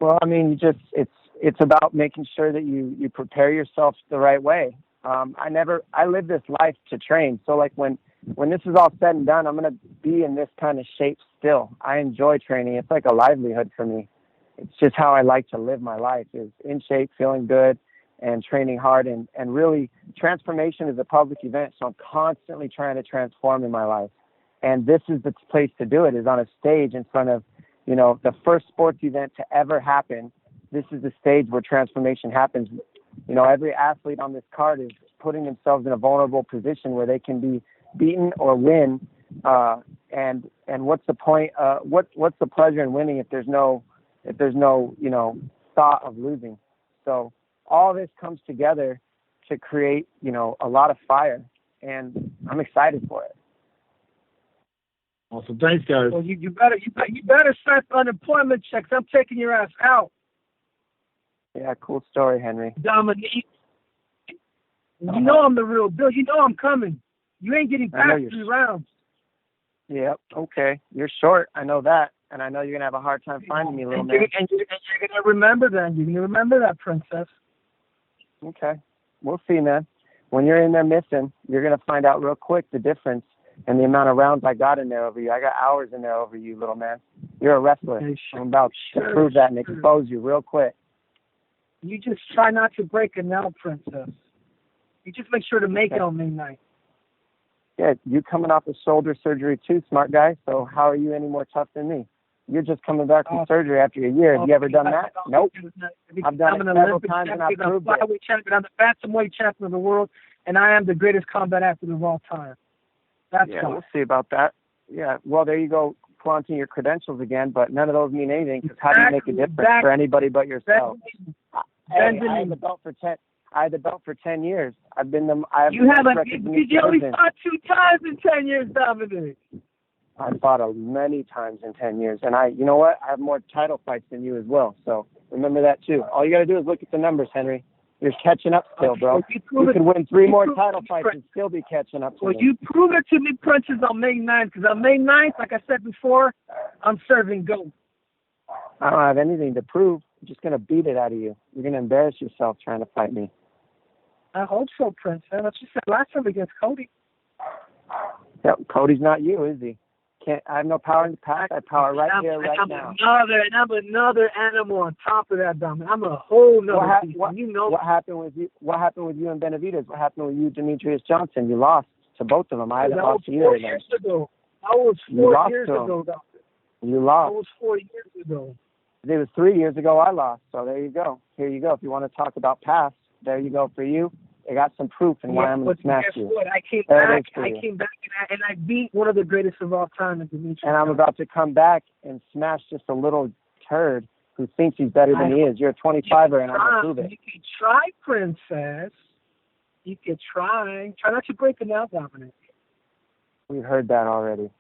Well, I mean, it's about making sure that you prepare yourself the right way. I live this life to train. So like when this is all said and done, I'm going to be in this kind of shape still. I enjoy training. It's like a livelihood for me. It's just how I like to live my life, is in shape, feeling good, and training hard. And really, transformation is a public event, so I'm constantly trying to transform in my life. And this is the place to do it, is on a stage in front of, the first sports event to ever happen. This is the stage where transformation happens. Every athlete on this card is putting themselves in a vulnerable position where they can be beaten or win. And what's the point? What's the pleasure in winning if there's no thought of losing? So all this comes together to create, a lot of fire, and I'm excited for it. Awesome. Thanks, guys. Well, you better sign for unemployment checks. I'm taking your ass out. Yeah, cool story, Henry. Dominic, you know I'm the real deal. You know I'm coming. You ain't getting past 3 rounds. Yep. Okay. You're short. I know that, and I know you're gonna have a hard time finding me, little man. And you're gonna remember that. You're gonna remember that, princess. Okay. We'll see, man. When you're in there missing, you're gonna find out real quick the difference and the amount of rounds I got in there over you. I got hours in there over you, little man. You're a wrestler. I'm about to prove that and expose you real quick. You just try not to break it now, princess. You just make sure to make it on May 9th. Yeah, you coming off of shoulder surgery too, smart guy. So how are you any more tough than me? You're just coming back from surgery after a year. Have you ever done that? Nope. I've done it several times and I've proved it. I'm the Bantamweight champion of the world, and I am the greatest combat athlete of all time. That's why. We'll see about that. Yeah, well, there you go, flaunting your credentials again, but none of those mean anything, because how do you make a difference for anybody but yourself? Hey, I had the belt for 10 years. I've been the. You only fought 2 times in 10 years, Dominic. I fought many times in 10 years, and you know what? I have more title fights than you as well. So remember that too. All you got to do is look at the numbers, Henry. You're catching up still, bro. You can win 3 more title fights and still be catching up. Well, you prove it to me, Princess, on May 9th, because on May 9th, like I said before, I'm serving goat. I don't have anything to prove. I'm just going to beat it out of you. You're going to embarrass yourself trying to fight me. I hope so, Princess. That's just said last time against Cody. Yeah, Cody's not you, is he? I have no power in the past. I have power right here, right now. I'm another animal on top of that, Dominic. I'm a whole nother piece. What happened with you? What happened with you and Benavidez? What happened with you, Demetrius Johnson? You lost to both of them. I haven't lost to either of them. That was 4 years ago, Dominic. You lost. That was 4 years ago. It was 3 years ago I lost. So there you go. Here you go. If you want to talk about past, there you go for you. I got some proof in why I'm going to smash you. What? I came back and I beat one of the greatest of all time, Demetrius. And I'm about to come back and smash just a little turd who thinks he's better than he is. You're a 25er, and I'm going to prove it. You can try, princess. You can try. Try not to break it now, Dominic. We heard that already.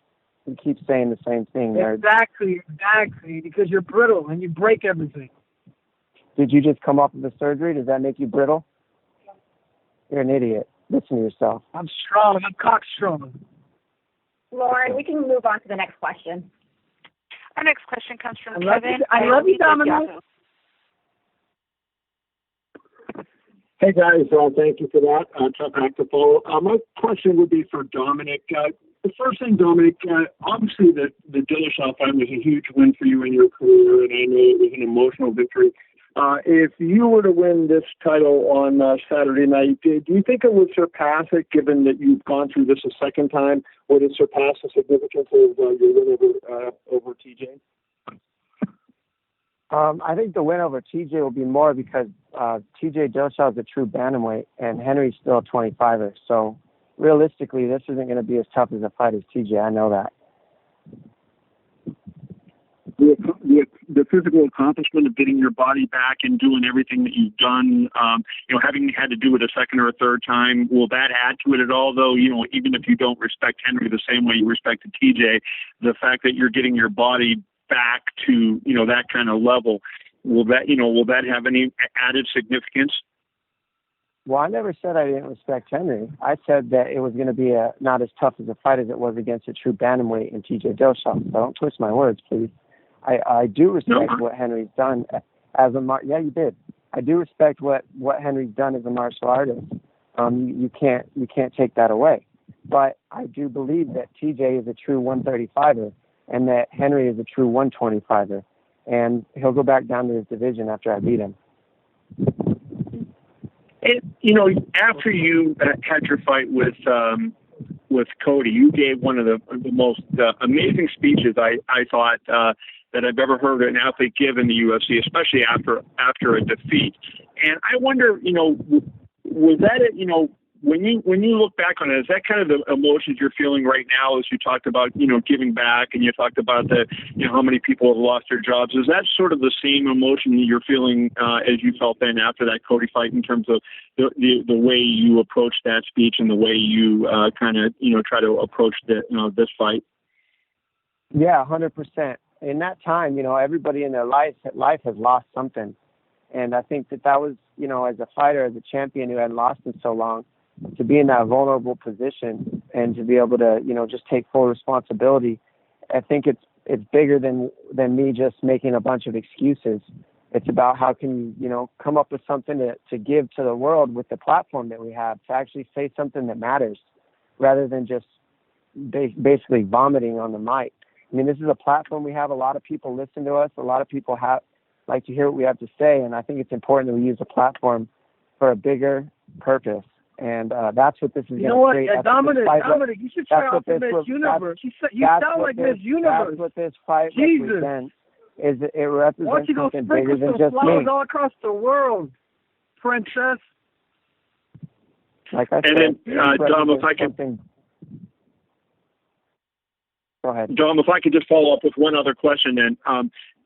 You keep saying the same thing, nerd. Exactly, because you're brittle and you break everything. Did you just come off of the surgery? Does that make you brittle? You're an idiot. Listen to yourself. I'm strong. I'm cockstrong. Lauren, we can move on to the next question. Our next question comes from Kevin. I love you, Dominic. Hey, guys. Thank you for that. Tough act to follow. My question would be for Dominic. The first thing, Dominic, obviously the Dillashaw fight was a huge win for you in your career, and I know it was an emotional victory. If you were to win this title on Saturday night, do you think it would surpass it, given that you've gone through this a second time? Would it surpass the significance of your win over TJ? I think the win over TJ will be more because TJ Dillashaw is a true bantamweight, and Henry's still a 25er. So realistically, this isn't going to be as tough as a fight as TJ. I know that. The physical accomplishment of getting your body back and doing everything that you've done, having had to do it a second or a third time, will that add to it at all? Though, even if you don't respect Henry the same way you respected TJ, the fact that you're getting your body back to, that kind of level, will that have any added significance? Well, I never said I didn't respect Henry. I said that it was going to be not as tough as a fight as it was against a true bantamweight in TJ Dillashaw. So don't twist my words, please. I do respect what Henry's done. Yeah, you did. I do respect what Henry's done as a martial artist. You can't take that away. But I do believe that TJ is a true 135er and that Henry is a true 125er. And he'll go back down to his division after I beat him. And, after you had your fight with Cody, you gave one of the most amazing speeches I thought that I've ever heard an athlete give in the UFC, especially after a defeat. And I wonder, was that it? When you look back on it, is that kind of the emotions you're feeling right now as you talked about, giving back, and you talked about how many people have lost their jobs? Is that sort of the same emotion that you're feeling as you felt then after that Cody fight, in terms of the way you approached that speech and the way you try to approach this fight? Yeah, 100%. In that time, everybody in their life has lost something. And I think that was, as a fighter, as a champion who hadn't lost in so long, to be in that vulnerable position and to be able to, just take full responsibility. I think it's bigger than me just making a bunch of excuses. It's about how can you, come up with something to give to the world with the platform that we have, to actually say something that matters rather than just basically vomiting on the mic. I mean, this is a platform we have. A lot of people listen to us. A lot of people like to hear what we have to say. And I think it's important that we use the platform for a bigger purpose. And that's what this is going to create. Dominic, you should try out for Miss Universe. You sound like Miss Universe. That's what this fight represents. It represents something bigger than just me. All across the world, princess. Like I said, and then, Dom, if I could... Go ahead. Dom, if I could just follow up with one other question then.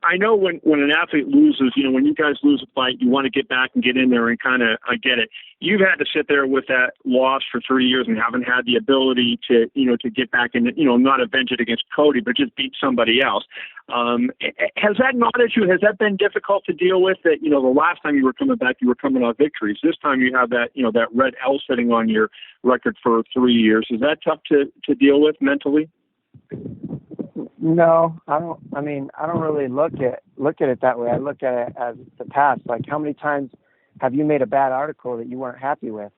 I know when an athlete loses, when you guys lose a fight, you want to get back and get in there and kind of get it. You've had to sit there with that loss for 3 years and haven't had the ability to get back and, not avenge it against Cody, but just beat somebody else. Has that been difficult to deal with? That, the last time you were coming back, you were coming off victories. This time you have that, that red L sitting on your record for 3 years. Is that tough to deal with mentally? No, I don't. I mean, I don't really look at it that way. I look at it as the past. Like, how many times have you made a bad article that you weren't happy with?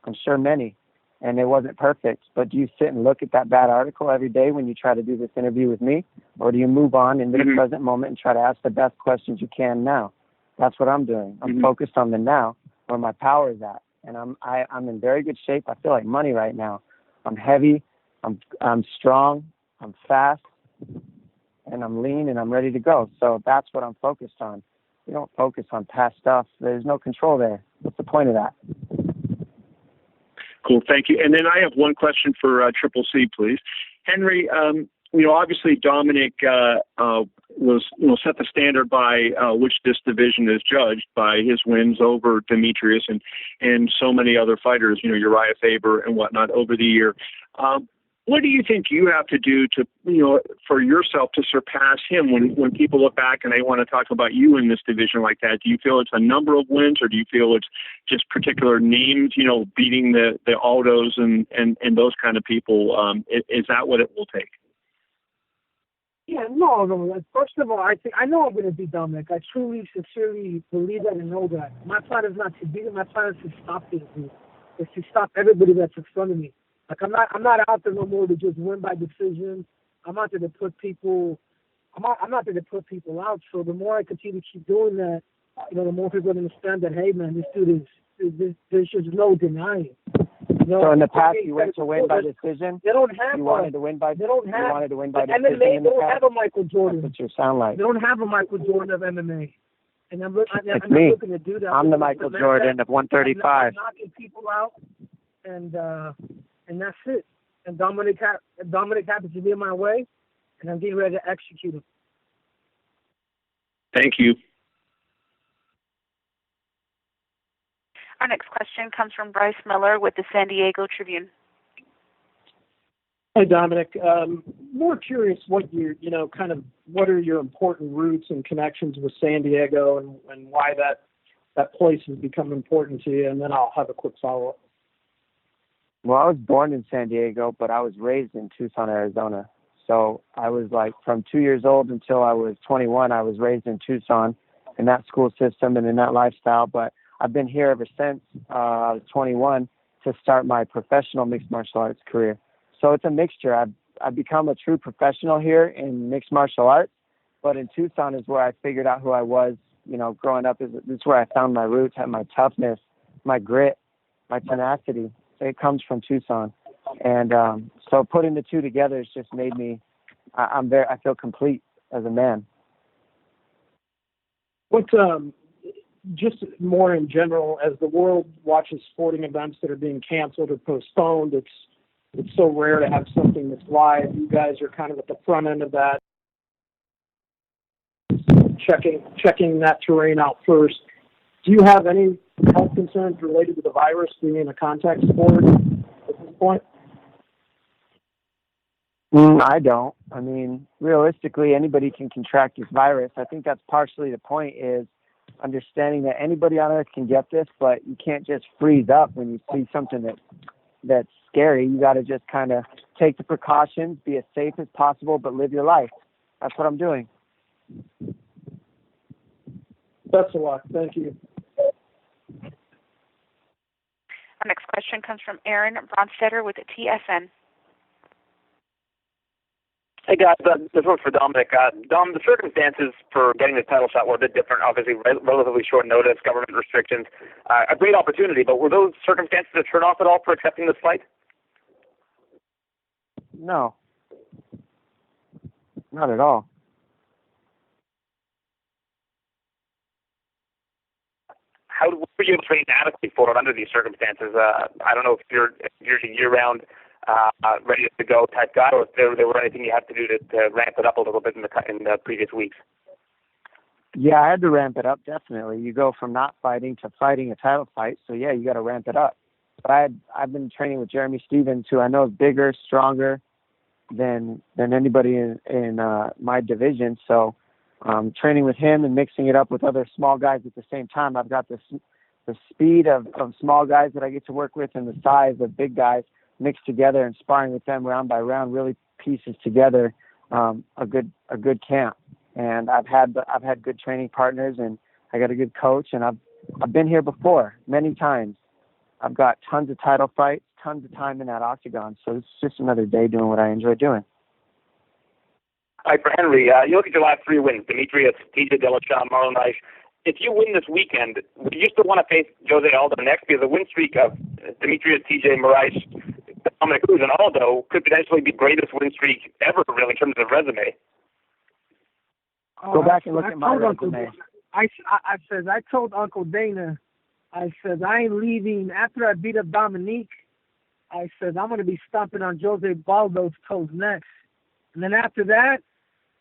I'm sure many, and it wasn't perfect. But do you sit and look at that bad article every day when you try to do this interview with me, or do you move on into the present moment and try to ask the best questions you can now? That's what I'm doing. I'm focused on the now, where my power is at, and I'm in very good shape. I feel like money right now. I'm heavy. I'm strong. I'm fast. And I'm lean and I'm ready to go. So that's what I'm focused on. We don't focus on past stuff. There's no control there. What's the point of that? Cool. Thank you. And then I have one question for Triple C, please. Henry, obviously Dominic was, set the standard by which this division is judged by his wins over Demetrius and so many other fighters, Uriah Faber and whatnot over the year. What do you think you have to do to, for yourself to surpass him when people look back and they want to talk about you in this division like that? Do you feel it's a number of wins, or do you feel it's just particular names, beating the Aldos and those kind of people? Is that what it will take? Yeah, no. First of all, I know I'm going to beat Dominic. I truly, sincerely believe that and know that. My plan is not to beat him. My plan is to stop this dude. Is to stop everybody that's in front of me. Like, I'm not out there no more to just win by decision. I'm out there to put people. I'm not there to put people out. So the more I continue to keep doing that, the more people understand that, hey man, this dude is. There's just no denying. So in the past, you went to win by decision. They don't have. You wanted to win by. They don't have. You wanted to win by decision. MMA, they don't have a Michael Jordan. That's what you sound like. They don't have a Michael Jordan of MMA. And I'm me. looking to do that. I'm the Michael Jordan of 135. I'm knocking people out, and that's it. And Dominic happens to be in my way, and I'm getting ready to execute him. Thank you. Our next question comes from Bryce Miller with the San Diego Tribune. Hey, Dominic. More curious what what are your important roots and connections with San Diego and why that place has become important to you, and then I'll have a quick follow-up. Well, I was born in San Diego, but I was raised in Tucson, Arizona. So I was from 2 years old until I was 21, I was raised in Tucson. that school system and in that lifestyle. But I've been here ever since I was 21 to start my professional mixed martial arts career. So it's a mixture. I've become a true professional here in mixed martial arts, but in Tucson is where I figured out who I was, growing up. This is where I found my roots, had my toughness, my grit, my tenacity. It comes from Tucson. And so putting the two together has just made me, I feel complete as a man. What, just more in general, as the world watches sporting events that are being canceled or postponed, it's so rare to have something that's live. You guys are kind of at the front end of that, checking that terrain out first. Do you have any health concerns related to the virus being a contact sport at this point? I don't. I mean, realistically, anybody can contract this virus. I think that's partially the point, is understanding that anybody on earth can get this, but you can't just freeze up when you see something that's scary. You got to just kind of take the precautions, be as safe as possible, but live your life. That's what I'm doing. Best of luck. Thank you. Our next question comes from Aaron Bronstetter with TSN. Hey guys, this one's for Dominic. Dom, the circumstances for getting the title shot were a bit different. Obviously, relatively short notice, government restrictions, a great opportunity. But were those circumstances a turn off at all for accepting this fight? No, not at all. How were you able to train adequately for it under these circumstances? I don't know if you're a year-round, ready to go type guy, or if there were anything you had to do to ramp it up a little bit in the previous weeks. Yeah, I had to ramp it up, definitely. You go from not fighting to fighting a title fight, so yeah, you got to ramp it up. But I've been training with Jeremy Stevens, who I know is bigger, stronger than anybody in my division. So training with him and mixing it up with other small guys at the same time, I've got the speed of small guys that I get to work with and the size of big guys mixed together, and sparring with them round by round really pieces together a good camp. And I've had good training partners, and I got a good coach, and I've been here before many times. I've got tons of title fights, tons of time in that octagon, so it's just another day doing what I enjoy doing. All right, for Henry, you look at your last three wins: Demetrius, TJ Dillashaw, Marlon Reich. If you win this weekend, would you still want to face Jose Aldo next? Because the win streak of Demetrius, TJ, Moraes, Dominic, Cruz, and Aldo could potentially be the greatest win streak ever, really, in terms of resume. Go back and look at my resume. I told Uncle Dana, I said, I ain't leaving. After I beat up Dominic, I said, I'm going to be stomping on Jose Baldo's toes next. And then after that,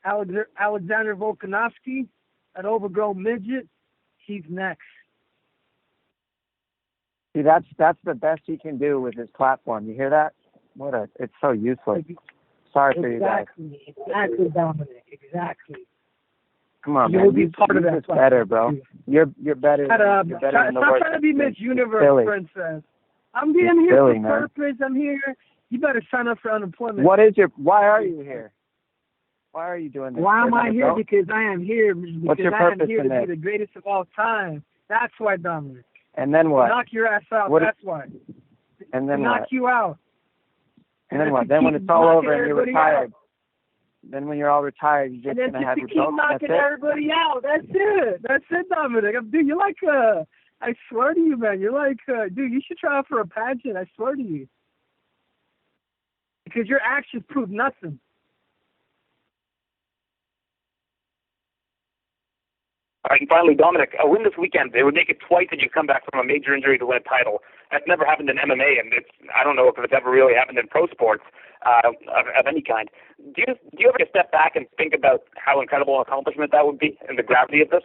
Alexander Volkanovski, that overgrown midget, he's next. See, that's the best he can do with his platform. You hear that? It's so useless. Sorry for you guys. Exactly, Dominic. Exactly. Come on, You'll man. be part of that. Better, bro. You're better. You're better than the Stop worst. trying to be Miss Universe, princess. I'm here for purpose. I'm here. You better sign up for unemployment. Why are you here? Why are you doing this? Why am I here? Because I am here. What's your purpose I am here in to this? be the greatest of all time. That's why, Dominic. And then what? Knock your ass out. That's why. And then knock you out. And then what? Then when it's all over and you're retired. Then when you're all retired, you're just going to have your belt. Keep knocking everybody out. That's it. That's it, Dominic. Dude, you're like, I swear to you, man. You're like, dude, you should try out for a pageant. I swear to you. Because your actions prove nothing. All right, and finally, Dominic, a win this weekend, it would make it twice that you come back from a major injury to win a title. That's never happened in MMA, and I don't know if it's ever really happened in pro sports of any kind. Do you ever step back and think about how incredible an accomplishment that would be and the gravity of this?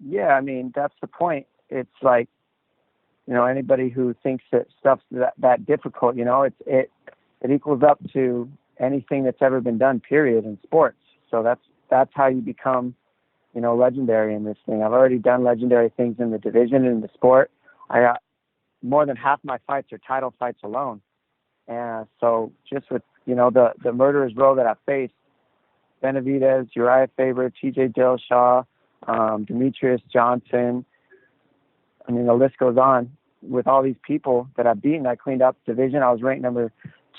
Yeah, I mean, that's the point. It's like, anybody who thinks that stuff's that difficult, it equals up to anything that's ever been done, period, in sports. So that's how you become, legendary in this thing. I've already done legendary things in the division and in the sport. I got more than half my fights are title fights alone. And so just with, the murderer's row that I faced, Benavidez, Uriah Faber, T.J. Dillashaw, Demetrius Johnson. I mean, the list goes on. With all these people that I've beaten, I cleaned up division. I was ranked number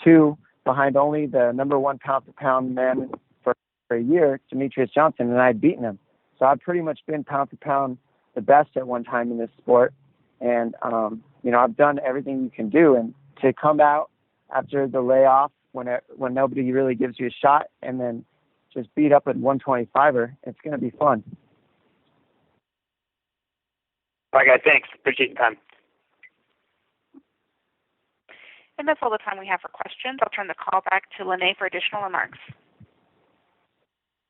2 behind only the number 1 pound-for-pound man for a year, Demetrius Johnson, and I'd beaten him. So I've pretty much been pound-for-pound the best at one time in this sport. And, I've done everything you can do. And to come out after the layoff when nobody really gives you a shot and then just beat up at 125er, it's going to be fun. All right, guys, thanks. Appreciate your time. And that's all the time we have for questions. I'll turn the call back to Lene for additional remarks.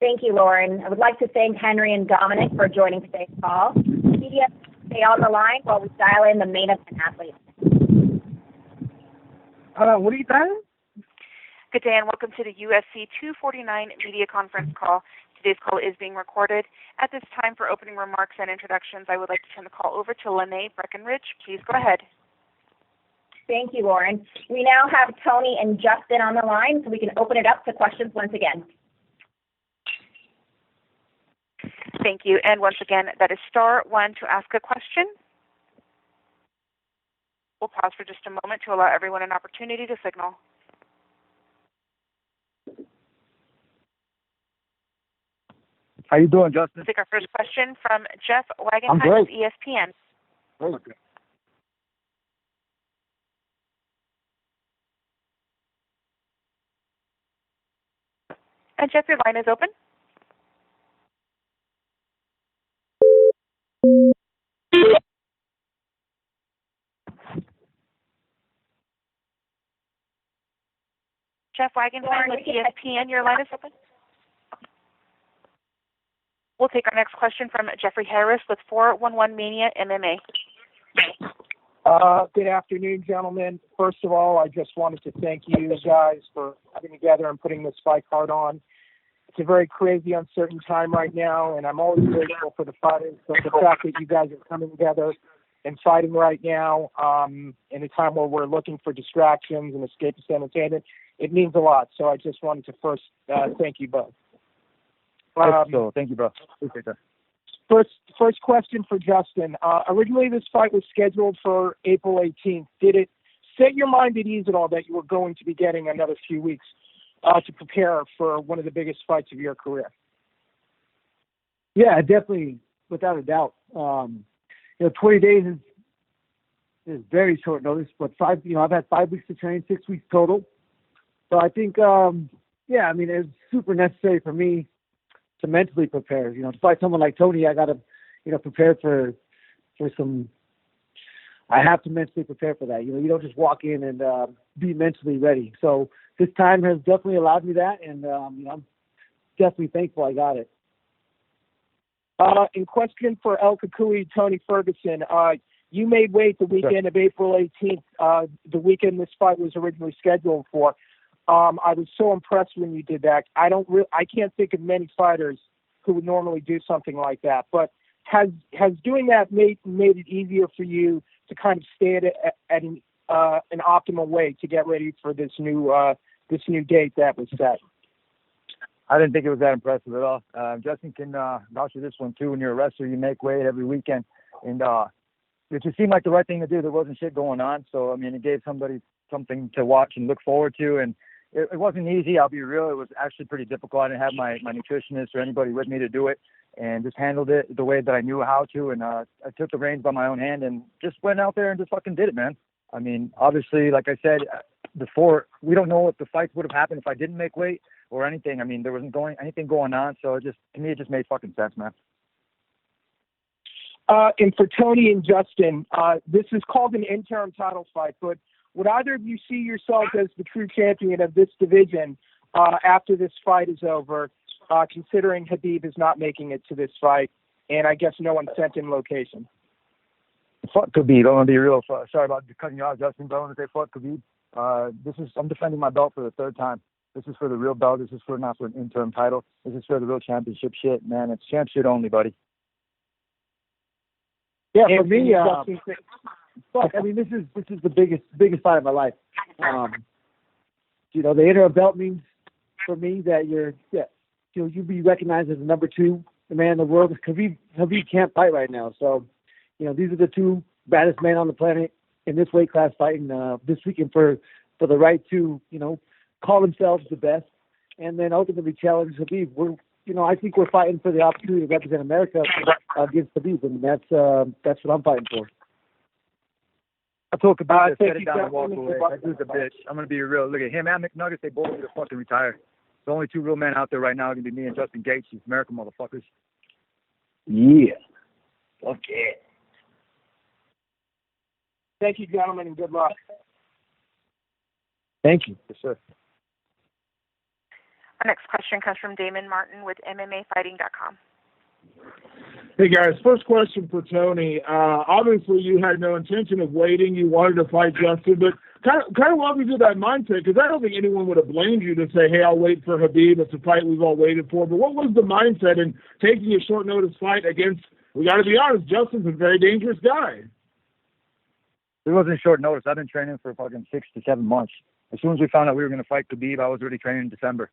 Thank you, Lauren. I would like to thank Henry and Dominic for joining today's call. Media, stay on the line while we dial in the main event athletes. What are you saying? Good day and welcome to the UFC 249 media conference call. Today's call is being recorded. At this time, for opening remarks and introductions, I would like to turn the call over to Lene Breckenridge. Please go ahead. Thank you, Lauren. We now have Tony and Justin on the line, so we can open it up to questions once again. Thank you. And once again, that is *1 to ask a question. We'll pause for just a moment to allow everyone an opportunity to signal. How you doing, Justin? We'll take our first question from Jeff Wagenheim I'm great. with ESPN. Great. And Jeff, your line is open. Jeff Wagenheim with ESPN, your line is open. We'll take our next question from Jeffrey Harris with 411 Mania MMA. Good afternoon, gentlemen. First of all, I just wanted to thank you guys for coming together and putting this fight card on. It's a very crazy, uncertain time right now, and I'm always grateful for the fighters, but the fact that you guys are coming together and fighting right now in a time where we're looking for distractions and escapist entertainment, it means a lot. So I just wanted to first thank you both. Thank you, bro. Appreciate that. First question for Justin. Originally, this fight was scheduled for April 18th. Did it set your mind at ease at all that you were going to be getting another few weeks to prepare for one of the biggest fights of your career? Yeah, definitely, without a doubt. 20 days is very short notice, but I've had 5 weeks to train, 6 weeks total. So I think, it's super necessary for me to mentally prepare. To fight someone like Tony, I got to, prepare for some. I have to mentally prepare for that. You don't just walk in and be mentally ready. So this time has definitely allowed me that, and I'm definitely thankful I got it. In question for El Kukui, Tony Ferguson, you made weight the weekend of April 18th, the weekend this fight was originally scheduled for. I was so impressed when you did that. I can't think of many fighters who would normally do something like that. But has doing that made it easier for you to kind of stay at an optimal weight to get ready for this new date that was set? I didn't think it was that impressive at all. Justin can vouch for this one too. When you're a wrestler, you make weight every weekend, and it just seemed like the right thing to do. There wasn't shit going on, so it gave somebody something to watch and look forward to. And it wasn't easy. I'll be real. It was actually pretty difficult. I didn't have my nutritionist or anybody with me to do it, and just handled it the way that I knew how to. And I took the reins by my own hand and just went out there and just fucking did it, man. Obviously, like I said before, we don't know what the fights would have happened if I didn't make weight or anything. There wasn't anything going on, so to me, it just made fucking sense, man. And for Tony and Justin, this is called an interim title fight, but would either of you see yourself as the true champion of this division after this fight is over, considering Khabib is not making it to this fight, and I guess no one sent in location? Fuck Khabib. I'm going to be real. Sorry about cutting you off, Justin, but I want to say fuck Khabib. I'm defending my belt for the third time. This is for the real belt. This is not for an interim title. This is for the real championship shit, man. It's champ shit only, buddy. Yeah, for me, this is the biggest fight of my life. The interim belt means for me that you'll be recognized as the number 2 man in the world. Khabib can't fight right now. So, these are the 2 baddest men on the planet in this weight class fighting this weekend for the right to, call themselves the best and then ultimately challenge Khabib. I think we're fighting for the opportunity to represent America against Khabib, and that's what I'm fighting for. I told Khabib to set it down and walk away. That dude's a bitch. I'm going to be real. Look at him and McNuggets. They both need to fucking retire. The only 2 real men out there right now are going to be me and Justin Gaethje. America, motherfuckers. Yeah. Okay. Thank you, gentlemen, and good luck. Thank you. Yes, sir. Our next question comes from Damon Martin with MMAfighting.com. Hey guys, first question for Tony. Obviously, you had no intention of waiting. You wanted to fight Justin, but kind of walk me through that mindset, because I don't think anyone would have blamed you to say, "Hey, I'll wait for Khabib. It's a fight we've all waited for." But what was the mindset in taking a short notice fight against? We got to be honest, Justin's a very dangerous guy. It wasn't short notice. I've been training for fucking 6 to 7 months. As soon as we found out we were going to fight Khabib, I was already training in December.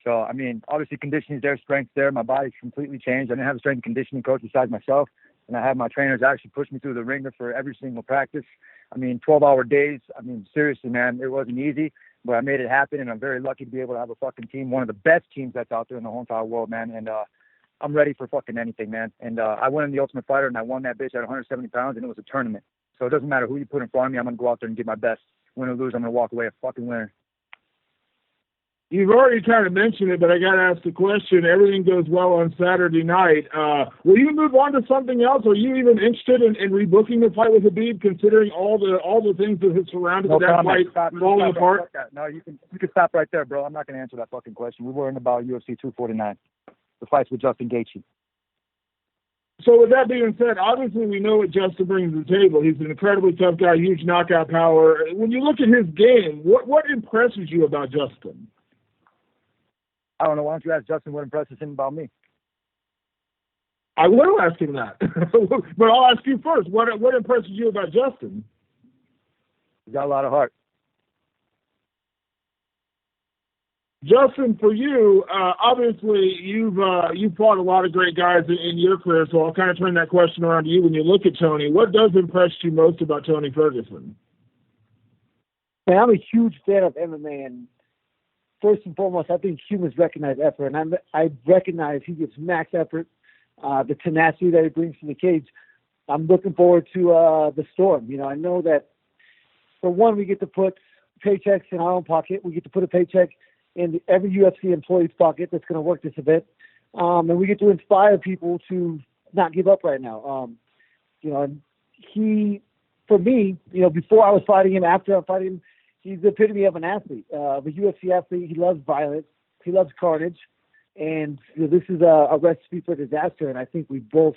So, obviously conditioning's there, strength's there. My body's completely changed. I didn't have a strength and conditioning coach besides myself. And I had my trainers actually push me through the ringer for every single practice. 12-hour days. Seriously, man, it wasn't easy, but I made it happen. And I'm very lucky to be able to have a fucking team, one of the best teams that's out there in the whole entire world, man. And I'm ready for fucking anything, man. And I went in the Ultimate Fighter and I won that bitch at 170 pounds, and it was a tournament. So it doesn't matter who you put in front of me. I'm going to go out there and give my best. Win or lose, I'm going to walk away a fucking winner. You've already kind of mentioned it, but I got to ask the question. Everything goes well on Saturday night. Will you move on to something else? Are you even interested in rebooking the fight with Khabib, considering all the things that have surrounded that fight falling apart? No, you can stop right there, bro. I'm not going to answer that fucking question. We're worrying about UFC 249, the fights with Justin Gaethje. So with that being said, obviously we know what Justin brings to the table. He's an incredibly tough guy, huge knockout power. When you look at his game, what impresses you about Justin? I don't know. Why don't you ask Justin what impresses him about me? I will ask him that. But I'll ask you first. What impresses you about Justin? He's got a lot of heart. Justin, for you, obviously you've fought a lot of great guys in your career, so I'll kind of turn that question around to you. When you look at Tony, what does impress you most about Tony Ferguson? Man, I'm a huge fan of MMA, and first and foremost, I think humans recognize effort, and I recognize he gives max effort, the tenacity that he brings to the cage. I'm looking forward to the storm. I know that, for one, we get to put paychecks in our own pocket. We get to put a paycheck in every UFC employee's pocket that's going to work this event. And we get to inspire people to not give up right now. And he, for me, before I was fighting him, after I'm fighting him, he's the epitome of an athlete, a UFC athlete. He loves violence. He loves carnage. And this is a recipe for disaster. And I think we both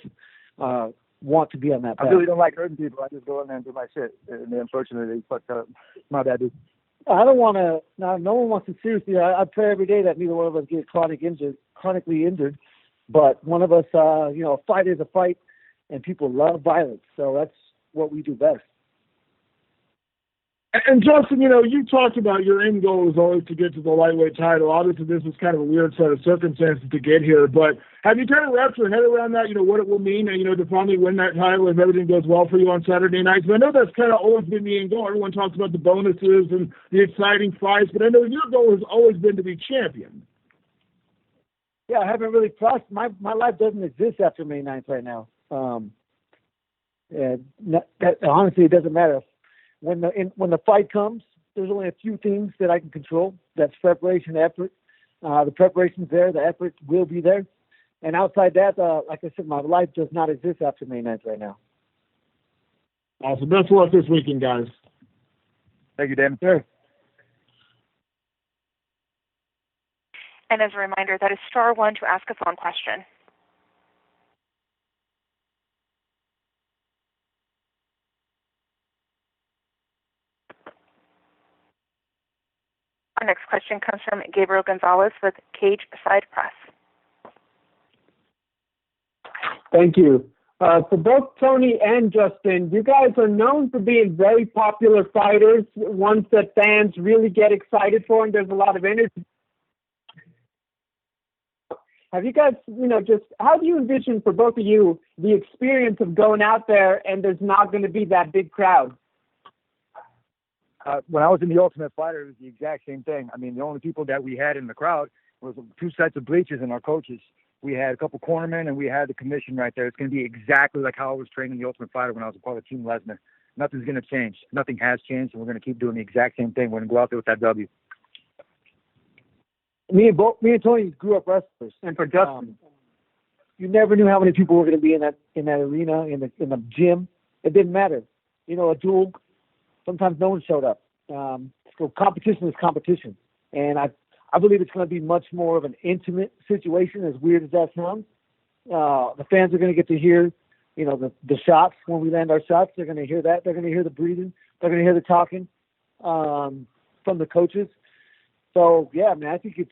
want to be on that path. I really don't like hurting people. I just go in there and do my shit. And unfortunately, he fucked up. My bad, dude. I don't want to. No one wants to seriously. I pray every day that neither one of us get chronically injured. But one of us, a fight is a fight, and people love violence. So that's what we do best. And Justin, you talked about your end goal is always to get to the lightweight title. Obviously, this was kind of a weird set of circumstances to get here. But have you kind of wrapped your head around that? What it will mean, to finally win that title if everything goes well for you on Saturday nights? But I know that's kind of always been the end goal. Everyone talks about the bonuses and the exciting fights, but I know your goal has always been to be champion. Yeah, I haven't really crossed. My life doesn't exist after May 9th right now. Honestly, it doesn't matter. When the fight comes, there's only a few things that I can control. That's preparation, effort. The preparation's there. The effort will be there. And outside that, like I said, my life does not exist after May 9th right now. Awesome. Best of luck this weekend, guys. Thank you, Dan. Sure. And as a reminder, that is *1 to ask a phone question. Our next question comes from Gabriel Gonzalez with Cage Side Press. Thank you. For both Tony and Justin, you guys are known for being very popular fighters, ones that fans really get excited for, and there's a lot of energy. Have you guys, just how do you envision for both of you the experience of going out there and there's not going to be that big crowd? When I was in the Ultimate Fighter, it was the exact same thing. I mean, the only people that we had in the crowd was 2 sets of bleachers and our coaches. We had a couple cornermen and we had the commission right there. It's going to be exactly like how I was training the Ultimate Fighter when I was a part of Team Lesnar. Nothing's going to change. Nothing has changed, and we're going to keep doing the exact same thing. We're going to go out there with that W. Me and Tony grew up wrestlers, and for Justin, you never knew how many people were going to be in that arena, in the gym. It didn't matter. A duel. Sometimes no one showed up. So competition is competition, and I believe it's going to be much more of an intimate situation. As weird as that sounds, the fans are going to get to hear, the shots when we land our shots. They're going to hear that. They're going to hear the breathing. They're going to hear the talking from the coaches. So yeah, man, I think it's,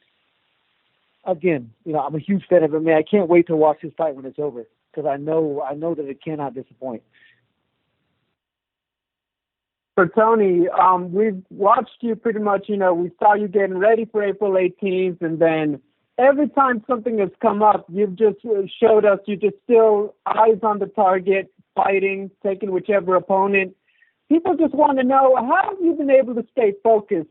again, I'm a huge fan of it. Man, I can't wait to watch this fight when it's over, because I know that it cannot disappoint. For Tony, we've watched you pretty much, we saw you getting ready for April 18th, and then every time something has come up, you've just showed us you're just still eyes on the target, fighting, taking whichever opponent. People just want to know, how have you been able to stay focused?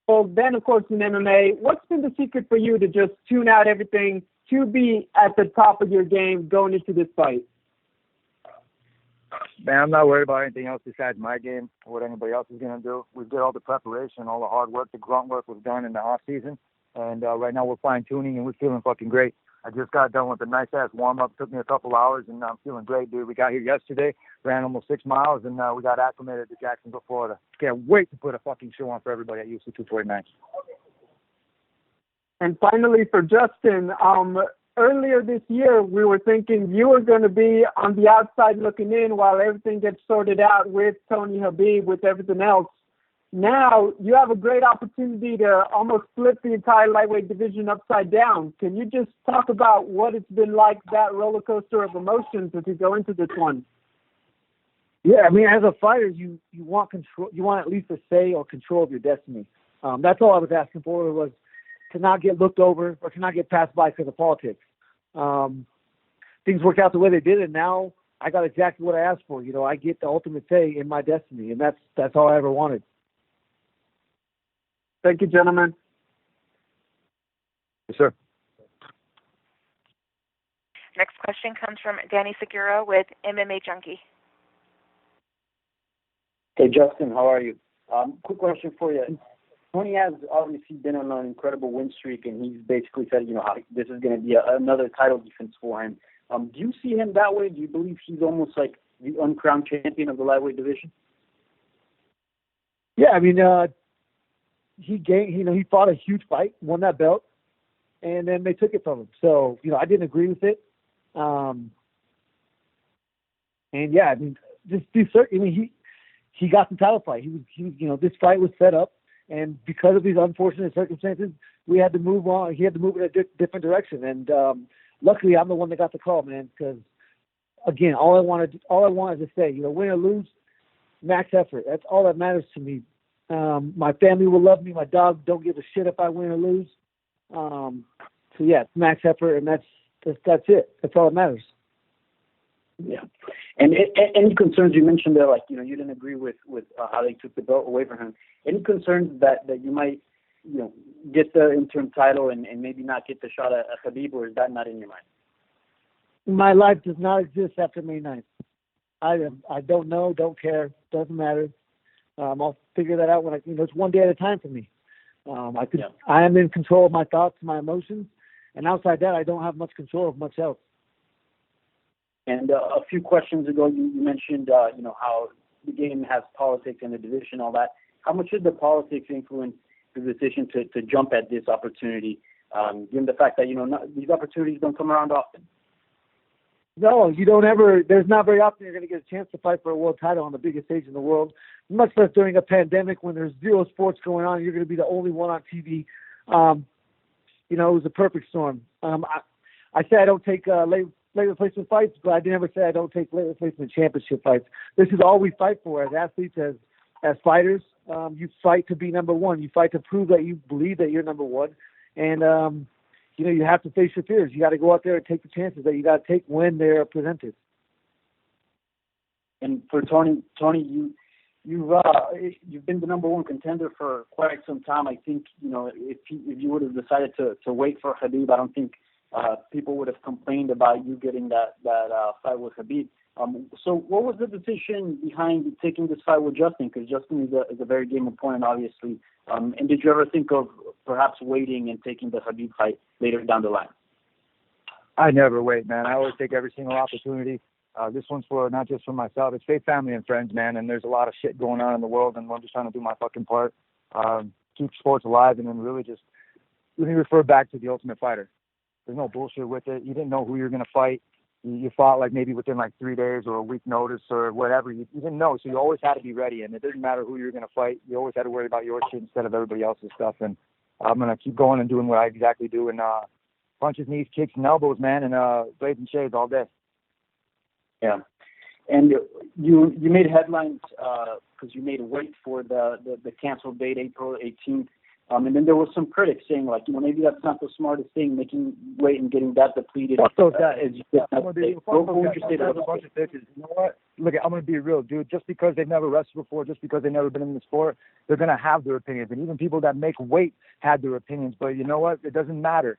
So then, of course, in MMA, what's been the secret for you to just tune out everything, to be at the top of your game going into this fight? Man, I'm not worried about anything else besides my game or what anybody else is going to do. We did all the preparation, all the hard work, the grunt work was done in the off season, and right now we're fine tuning and we're feeling fucking great. I just got done with a nice ass warm up. Took me a couple hours, and I'm feeling great, dude. We got here yesterday, ran almost 6 miles, and we got acclimated to Jacksonville, Florida. Can't wait to put a fucking show on for everybody at UFC 249. And finally, for Justin, earlier this year, we were thinking you were going to be on the outside looking in while everything gets sorted out with Tony Habib, with everything else. Now you have a great opportunity to almost flip the entire lightweight division upside down. Can you just talk about what it's been like, that roller coaster of emotions as you go into this one? Yeah, I mean, as a fighter, you want control. You want at least a say or control of your destiny. That's all I was asking for, was to not get looked over or to not get passed by because of politics. Things worked out the way they did, and now I got exactly what I asked for. I get the ultimate say in my destiny, and that's all I ever wanted. Thank you, gentlemen. Yes, sir. Next question comes from Danny Segura with MMA Junkie. Hey, Justin, how are you? Quick question for you. Tony has obviously been on an incredible win streak, and he's basically said, how this is going to be another title defense for him. Do you see him that way? Do you believe he's almost like the uncrowned champion of the lightweight division? Yeah, I mean, he fought a huge fight, won that belt, and then they took it from him. So, I didn't agree with it. And yeah, I mean, he got the title fight. This fight was set up, and because of these unfortunate circumstances, we had to move on. He had to move in a different direction. And luckily, I'm the one that got the call, man. Because again, all I wanted to say, win or lose, max effort. That's all that matters to me. My family will love me. My dog don't give a shit if I win or lose. So yeah, max effort, and that's it. That's all that matters. Yeah. And any concerns you mentioned there, like, you didn't agree with how they took the belt away from him. Any concerns that you might, get the interim title and maybe not get the shot at Khabib, or is that not in your mind? My life does not exist after May 9th. I don't know, don't care, doesn't matter. I'll figure that out when it's one day at a time for me. I am in control of my thoughts, my emotions, and outside that, I don't have much control of much else. And a few questions ago, you mentioned, how the game has politics in the division, all that. How much did the politics influence the decision to jump at this opportunity, given the fact that, these opportunities don't come around often? No, you don't ever. There's not very often you're going to get a chance to fight for a world title on the biggest stage in the world, much less during a pandemic when there's zero sports going on. You're going to be the only one on TV. It was a perfect storm. I say I don't take late replacement fights, but I never say I don't take late replacement championship fights. This is all we fight for as athletes, as fighters. You fight to be number one. You fight to prove that you believe that you're number one, and you have to face your fears. You got to go out there and take the chances that you got to take when they're presented. And for Tony, you've been the number one contender for quite some time. I think if you would have decided to wait for Khabib, I don't think people would have complained about you getting that fight with Khabib. So what was the decision behind taking this fight with Justin? Because Justin is a very game opponent, obviously. And did you ever think of perhaps waiting and taking the Khabib fight later down the line? I never wait, man. I always take every single opportunity. This one's for not just for myself. It's faith, family, and friends, man. And there's a lot of shit going on in the world, and I'm just trying to do my fucking part, keep sports alive, and then really just let me refer back to the Ultimate Fighter. There's no bullshit with it. You didn't know who you were going to fight. You fought like maybe within like 3 days or a week notice or whatever. You didn't know, so you always had to be ready. And it didn't matter who you were going to fight. You always had to worry about your shit instead of everybody else's stuff. And I'm going to keep going and doing what I exactly do. And punches, knees, kicks, and elbows, man, and blades and shades all day. Yeah. And you made headlines because you made a weight for the canceled date, April 18th. And then there was some critics saying, like, maybe that's not the smartest thing, making weight and getting that depleted. Fuck those guys. What would you say to those bunch of bitches? You know what? Look, I'm going to be real, dude. Just because they've never wrestled before, just because they've never been in the sport, they're going to have their opinions. And even people that make weight had their opinions. But you know what? It doesn't matter.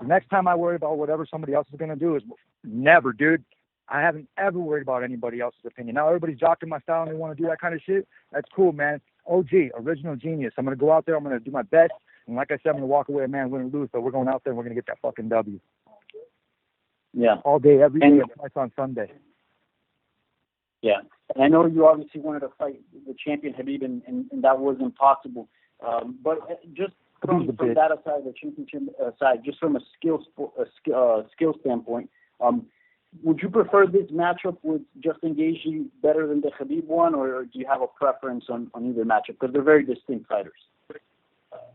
The next time I worry about whatever somebody else is going to do is never, dude. I haven't ever worried about anybody else's opinion. Now everybody's jocking my style and they want to do that kind of shit. That's cool, man. OG, original genius. I'm going to go out there. I'm going to do my best. And like I said, I'm going to walk away a man, win or lose. But we're going out there and we're going to get that fucking W. Yeah. All day, every day, twice on Sunday. Yeah. And I know you obviously wanted to fight the champion Khabib, and that wasn't possible. But just from that aside, the championship aside, just from a skill standpoint, would you prefer this matchup with Justin Gaethje better than the Khabib one, or do you have a preference on either matchup? Because they're very distinct fighters.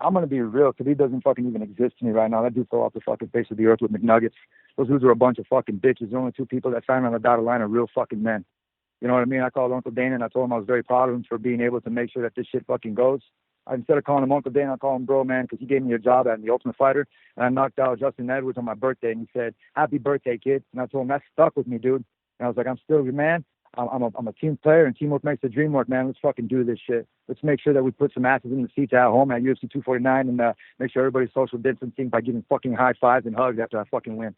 I'm going to be real. Khabib doesn't fucking even exist to me right now. That dude fell off the fucking face of the earth with McNuggets. Those dudes are a bunch of fucking bitches. The only two people that signed on the dotted line are real fucking men. You know what I mean? I called Uncle Dana and I told him I was very proud of him for being able to make sure that this shit fucking goes. Instead of calling him Uncle Dana, I call him bro, man, because he gave me a job at the Ultimate Fighter, and I knocked out Justin Edwards on my birthday, and he said, "Happy birthday, kid." And I told him, that stuck with me, dude. And I was like, I'm still your man. I'm a team player, and teamwork makes the dream work, man. Let's fucking do this shit. Let's make sure that we put some asses in the seats at home at UFC 249 and make sure everybody's social distancing by giving fucking high fives and hugs after I fucking win.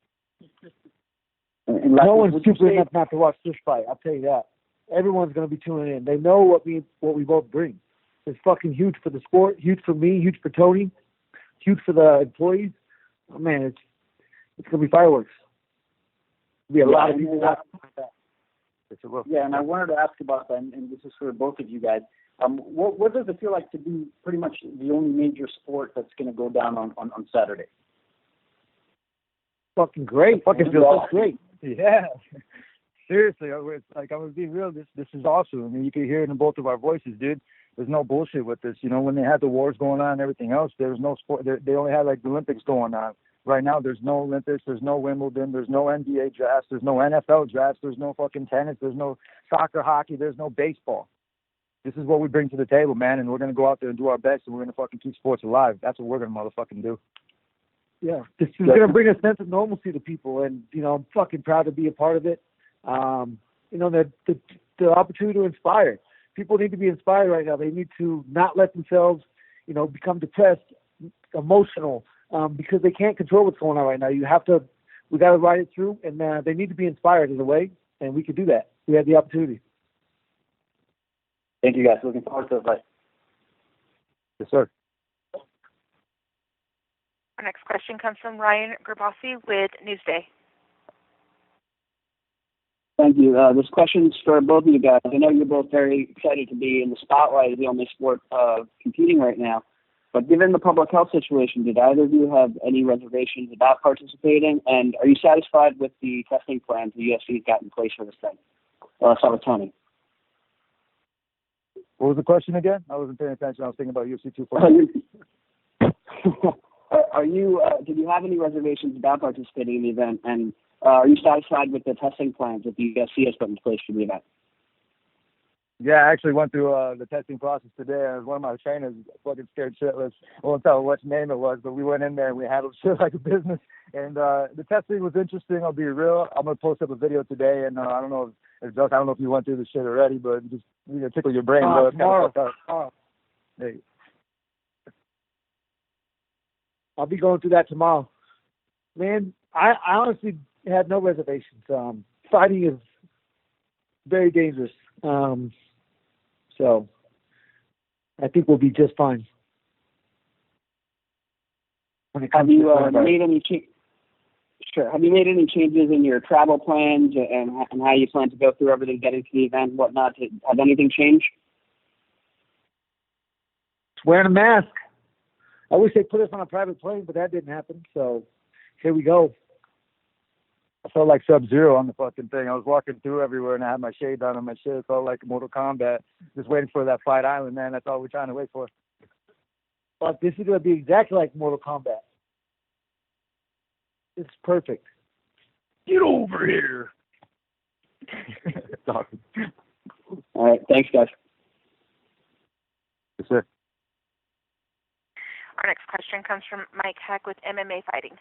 And no one's stupid enough not to watch this fight. I'll tell you that. Everyone's going to be tuning in. They know what we both bring. It's fucking huge for the sport, huge for me, huge for Tony, huge for the employees. Oh, man, it's going to be fireworks. There'll be a lot of people watching that. Yeah, and I wanted to ask about that, and this is for both of you guys. What does it feel like to be pretty much the only major sport that's going to go down on Saturday? Fucking great. Fucking feels great. Yeah. Seriously, it's like, I'm going to be real. This is awesome. I mean, you can hear it in both of our voices, dude. There's no bullshit with this. You know, when they had the wars going on and everything else, there was no sport. They only had like the Olympics going on. Right now, there's no Olympics. There's no Wimbledon. There's no NBA drafts. There's no NFL drafts. There's no fucking tennis. There's no soccer, hockey. There's no baseball. This is what we bring to the table, man. And we're going to go out there and do our best, and we're going to fucking keep sports alive. That's what we're going to motherfucking do. Yeah. This is going to bring a sense of normalcy to people. And, I'm fucking proud to be a part of it. The opportunity to inspire. People need to be inspired right now. They need to not let themselves, become depressed, emotional, because they can't control what's going on right now. We got to ride it through, and they need to be inspired in a way, and we can do that. We have the opportunity. Thank you, guys. Looking forward to the fight. Yes, sir. Our next question comes from Ryan Grabossi with Newsday. Thank you. This question is for both of you guys. I know you're both very excited to be in the spotlight of the only sport competing right now. But given the public health situation, did either of you have any reservations about participating? And are you satisfied with the testing plans the UFC has got in place for this thing? I'll start with Tony. What was the question again? I wasn't paying attention. I was thinking about UFC 249. Did you have any reservations about participating in the event? And are you satisfied with the testing plans that the UFC has put in place for the event? Yeah, I actually went through the testing process today, and one of my trainers fucking scared shitless. I won't tell what name it was, but we went in there and we handled shit like a business. And the testing was interesting. I'll be real. I'm gonna post up a video today, and I don't know if I don't know if you went through the shit already, but just tickle your brain. Tomorrow. Hey. I'll be going through that tomorrow. Man, I honestly had no reservations. Fighting is very dangerous. So I think we'll be just fine. Have you made any Have you made any changes in your travel plans and how you plan to go through everything, getting to the event, and whatnot? Has anything changed? Wearing a mask. I wish they put us on a private plane, but that didn't happen. So here we go. I felt like Sub-Zero on the fucking thing. I was walking through everywhere, and I had my shade down on my shit. It felt like Mortal Kombat. Just waiting for that Fight Island, man. That's all we're trying to wait for. But this is going to be exactly like Mortal Kombat. It's perfect. Get over here. All right. Thanks, guys. Yes, sir. Our next question comes from Mike Heck with MMA Fighting.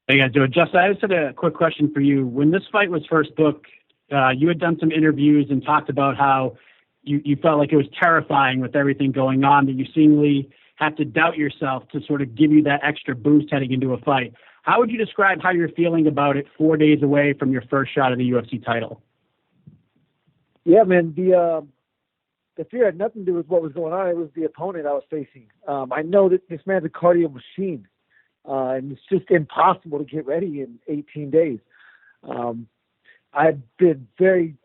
Hey guys, Justin, I just had a quick question for you. When this fight was first booked, you had done some interviews and talked about how you felt like it was terrifying with everything going on, that you seemingly had to doubt yourself to sort of give you that extra boost heading into a fight. How would you describe how you're feeling about it 4 days away from your first shot of the UFC title? Yeah, man, the fear had nothing to do with what was going on. It was the opponent I was facing. I know that this man's a cardio machine. And it's just impossible to get ready in 18 days. I've been very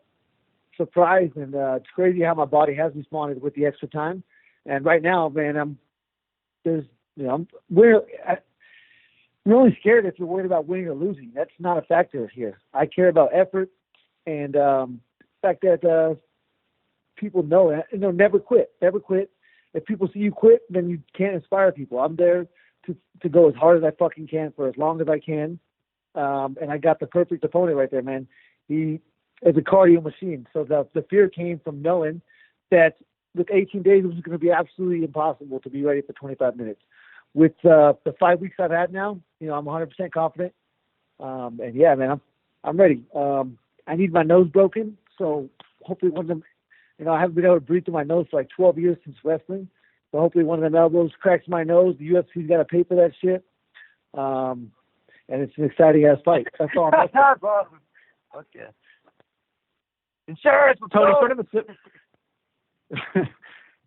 surprised, and it's crazy how my body has responded with the extra time. And right now, man, I'm only scared if you're worried about winning or losing. That's not a factor here. I care about effort and the fact that people know that. Never quit. Never quit. If people see you quit, then you can't inspire people. I'm there to go as hard as I fucking can for as long as I can. And I got the perfect opponent right there, man. He is a cardio machine. So the fear came from knowing that with 18 days, it was going to be absolutely impossible to be ready for 25 minutes. With the 5 weeks I've had now, I'm 100% confident. And yeah, man, I'm ready. I need my nose broken. So hopefully one of them, I haven't been able to breathe through my nose for like 12 years since wrestling. So hopefully one of them elbows cracks my nose. The UFC's got to pay for that shit. And it's an exciting ass fight. That's all I'm Fuck yeah. Insurance, Tony,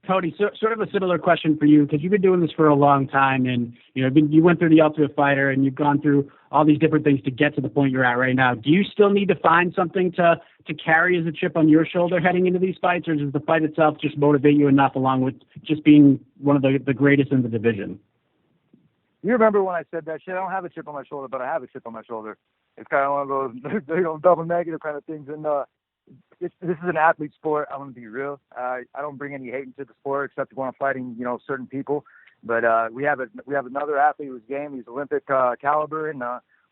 Tony, sort of a similar question for you, because you've been doing this for a long time, and you went through the Ultimate Fighter, and you've gone through all these different things to get to the point you're at right now. Do you still need to find something to carry as a chip on your shoulder heading into these fights, or does the fight itself just motivate you enough, along with just being one of the greatest in the division? You remember when I said that shit? I don't have a chip on my shoulder, but I have a chip on my shoulder. It's kind of one of those double negative kind of things, and this is an athlete sport. I'm going to be real. I don't bring any hate into the sport except when I'm fighting, certain people. But we have another athlete who's game. He's Olympic caliber, and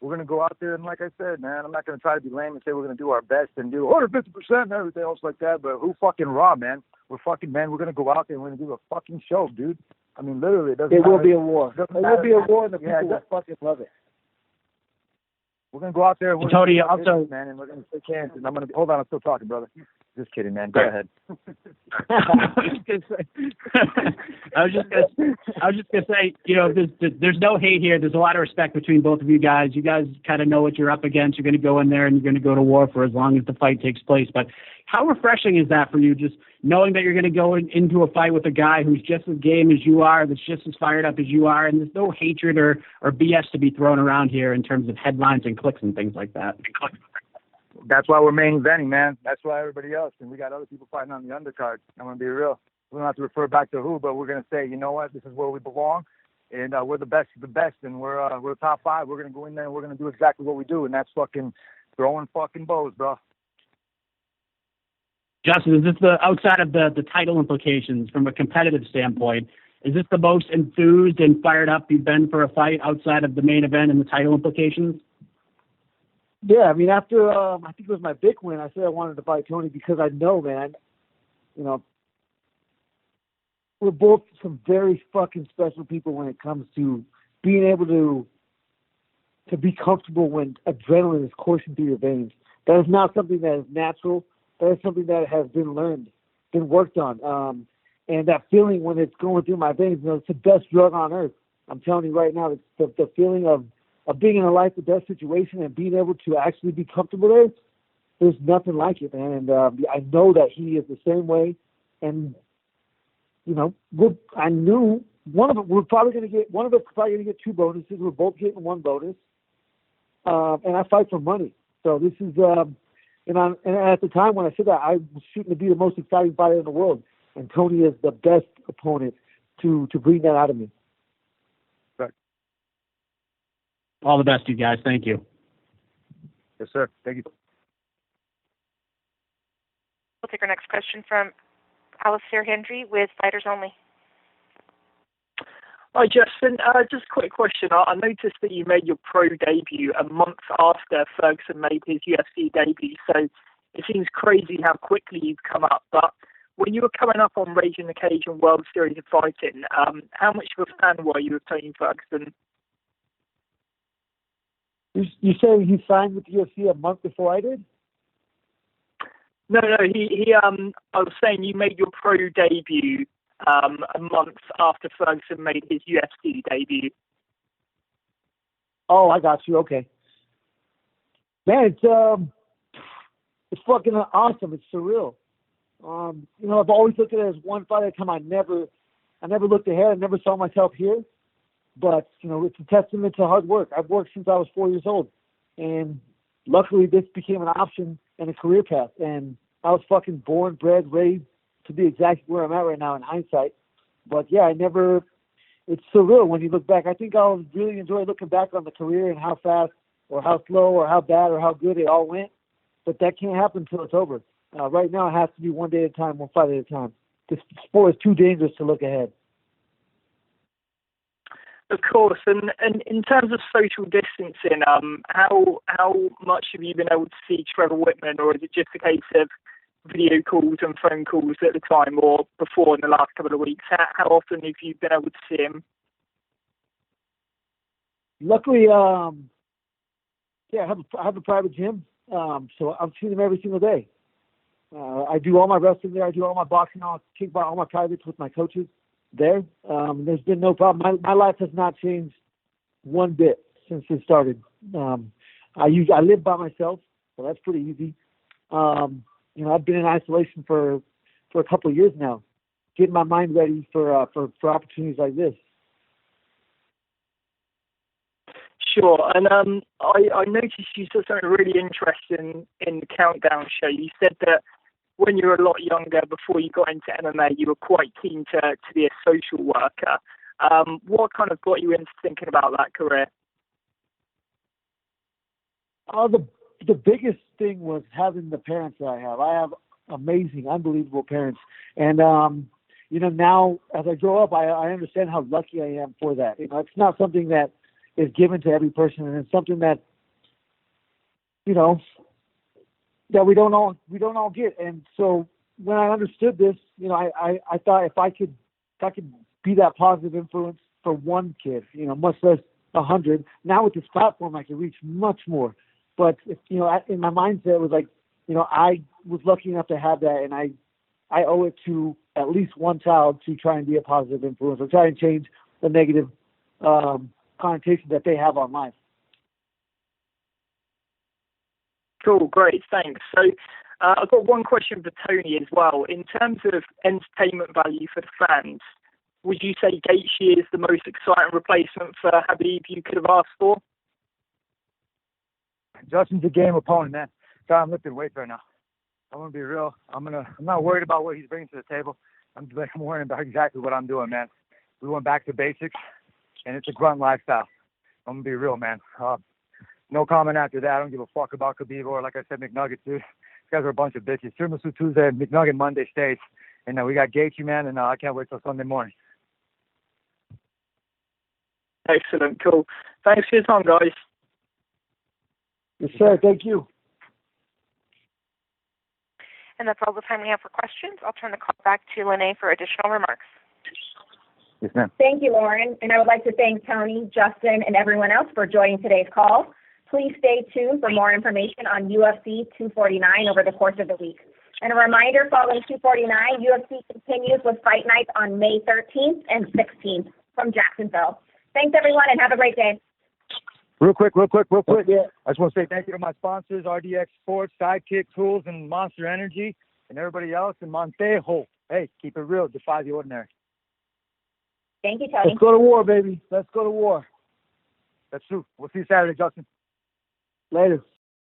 we're going to go out there. And like I said, man, I'm not going to try to be lame and say we're going to do our best and do 150% and everything else like that. But who fucking raw, man? We're fucking men. We're going to go out there and we're going to do a fucking show, dude. I mean, literally, it doesn't matter. Will be a war. It will be a war, and the people will fucking love it. We're going to go out there. And Tony, also, man, and we're going to shake hands. And I'm going to hold on. I'm still talking, brother. Just kidding, man. Go ahead. I was just gonna say, there's no hate here. There's a lot of respect between both of you guys. You guys kind of know what you're up against. You're going to go in there and you're going to go to war for as long as the fight takes place. But how refreshing is that for you, just knowing that you're going to go into a fight with a guy who's just as game as you are, that's just as fired up as you are, and there's no hatred or BS to be thrown around here in terms of headlines and clicks and things like that? That's why we're main eventing, man. That's why everybody else, and we got other people fighting on the undercard. I'm going to be real. We don't have to refer back to who, but we're going to say, you know what, this is where we belong, and we're the best of the best, and we're top five. We're going to go in there and we're going to do exactly what we do, and that's fucking throwing fucking bows, bro. Justin, is this outside of the title implications from a competitive standpoint, is this the most enthused and fired up you've been for a fight outside of the main event and the title implications? Yeah, I mean, after I think it was my big win, I said I wanted to fight Tony because I know, man, you know, we're both some very fucking special people when it comes to being able to be comfortable when adrenaline is coursing through your veins. That is not something that is natural. That is something that has been learned, been worked on. And that feeling when it's going through my veins, you know, it's the best drug on earth. I'm telling you right now, it's the feeling of being in a life or death situation and being able to actually be comfortable there. There's nothing like it, man. And I know that he is the same way. And you know, I knew one of us probably going to get 2 bonuses. We're both getting 1 bonus. And I fight for money. So this is, and at the time when I said that, I was shooting to be the most exciting fighter in the world. And Tony is the best opponent to bring that out of me. Right. All the best, you guys. Thank you. Yes, sir. Thank you. We'll take our next question from Alistair Hendry with Fighters Only. Hi, Justin. Just a quick question. I noticed that you made your pro debut a month after Ferguson made his UFC debut, so it seems crazy how quickly you've come up. But when you were coming up on Raging the Cage and World Series of Fighting, how much of a fan were you of Tony Ferguson? You say he signed with the UFC a month before I did? No. I was saying you made your pro debut a month after Ferguson made his UFC debut. Oh, I got you. Okay. Man, it's fucking awesome. It's surreal. You know, I've always looked at it as one fight at a time. I never looked ahead. I never saw myself here. But, you know, it's a testament to hard work. I've worked since I was 4 years old. And luckily this became an option and a career path. And I was fucking born, bred, raised to be exactly where I'm at right now in hindsight. But yeah, it's surreal when you look back. I think I'll really enjoy looking back on the career and how fast or how slow or how bad or how good it all went. But that can't happen until it's over. Right now it has to be one day at a time, one fight at a time. This sport is too dangerous to look ahead. Of course, and in terms of social distancing, how much have you been able to see Trevor Whitman, or is it just a case of video calls and phone calls at the time, or before in the last couple of weeks? How often have you been able to see him? Luckily, I have a private gym, so I've seen him every single day. I do all my wrestling there. I do all my boxing, all my privates with my coaches there. There's been no problem. My life has not changed one bit since it started. I live by myself, so that's pretty easy. You know, I've been in isolation for a couple of years now, getting my mind ready for opportunities like this. Sure, and I noticed you said something really interesting in the Countdown show. You said that when you were a lot younger, before you got into MMA, you were quite keen to be a social worker. What kind of got you into thinking about that career? The biggest thing was having the parents that I have. I have amazing, unbelievable parents. And, you know, now as I grow up, I understand how lucky I am for that. You know, it's not something that is given to every person, and it's something that, you know, that we don't all get. And so when I understood this, you know, I thought if I could be that positive influence for one kid, you know, much less 100. Now with this platform, I can reach much more. But if, you know, in my mindset it was like, you know, I was lucky enough to have that, and I owe it to at least one child to try and be a positive influence or try and change the negative connotation that they have on life. Cool, great, thanks. So I've got one question for Tony as well. In terms of entertainment value for the fans, would you say Gaethje is the most exciting replacement for Khabib you could have asked for? Justin's a game opponent, man. God, I'm lifting weights right now. I'm gonna be real. I'm not worried about what he's bringing to the table. I'm worried about exactly what I'm doing, man. We went back to basics, and it's a grunt lifestyle. I'm gonna be real, man. No comment after that. I don't give a fuck about Khabib or, like I said, McNuggets, dude. These guys are a bunch of bitches. Tiramisu Tuesday, McNugget Monday stays. And we got Gaethje, man, and I can't wait till Sunday morning. Excellent, cool. Thanks for your time, guys. Yes, sir. Thank you. And that's all the time we have for questions. I'll turn the call back to Lene for additional remarks. Yes, ma'am. Thank you, Lauren. And I would like to thank Tony, Justin, and everyone else for joining today's call. Please stay tuned for more information on UFC 249 over the course of the week. And a reminder, following 249, UFC continues with Fight Nights on May 13th and 16th from Jacksonville. Thanks, everyone, and have a great day. Real quick. Yeah. I just want to say thank you to my sponsors, RDX Sports, Sidekick Tools, and Monster Energy, and everybody else in Montejo. Hey, keep it real. Defy the ordinary. Thank you, Tony. Let's go to war, baby. Let's go to war. That's true. We'll see you Saturday, Justin. Later.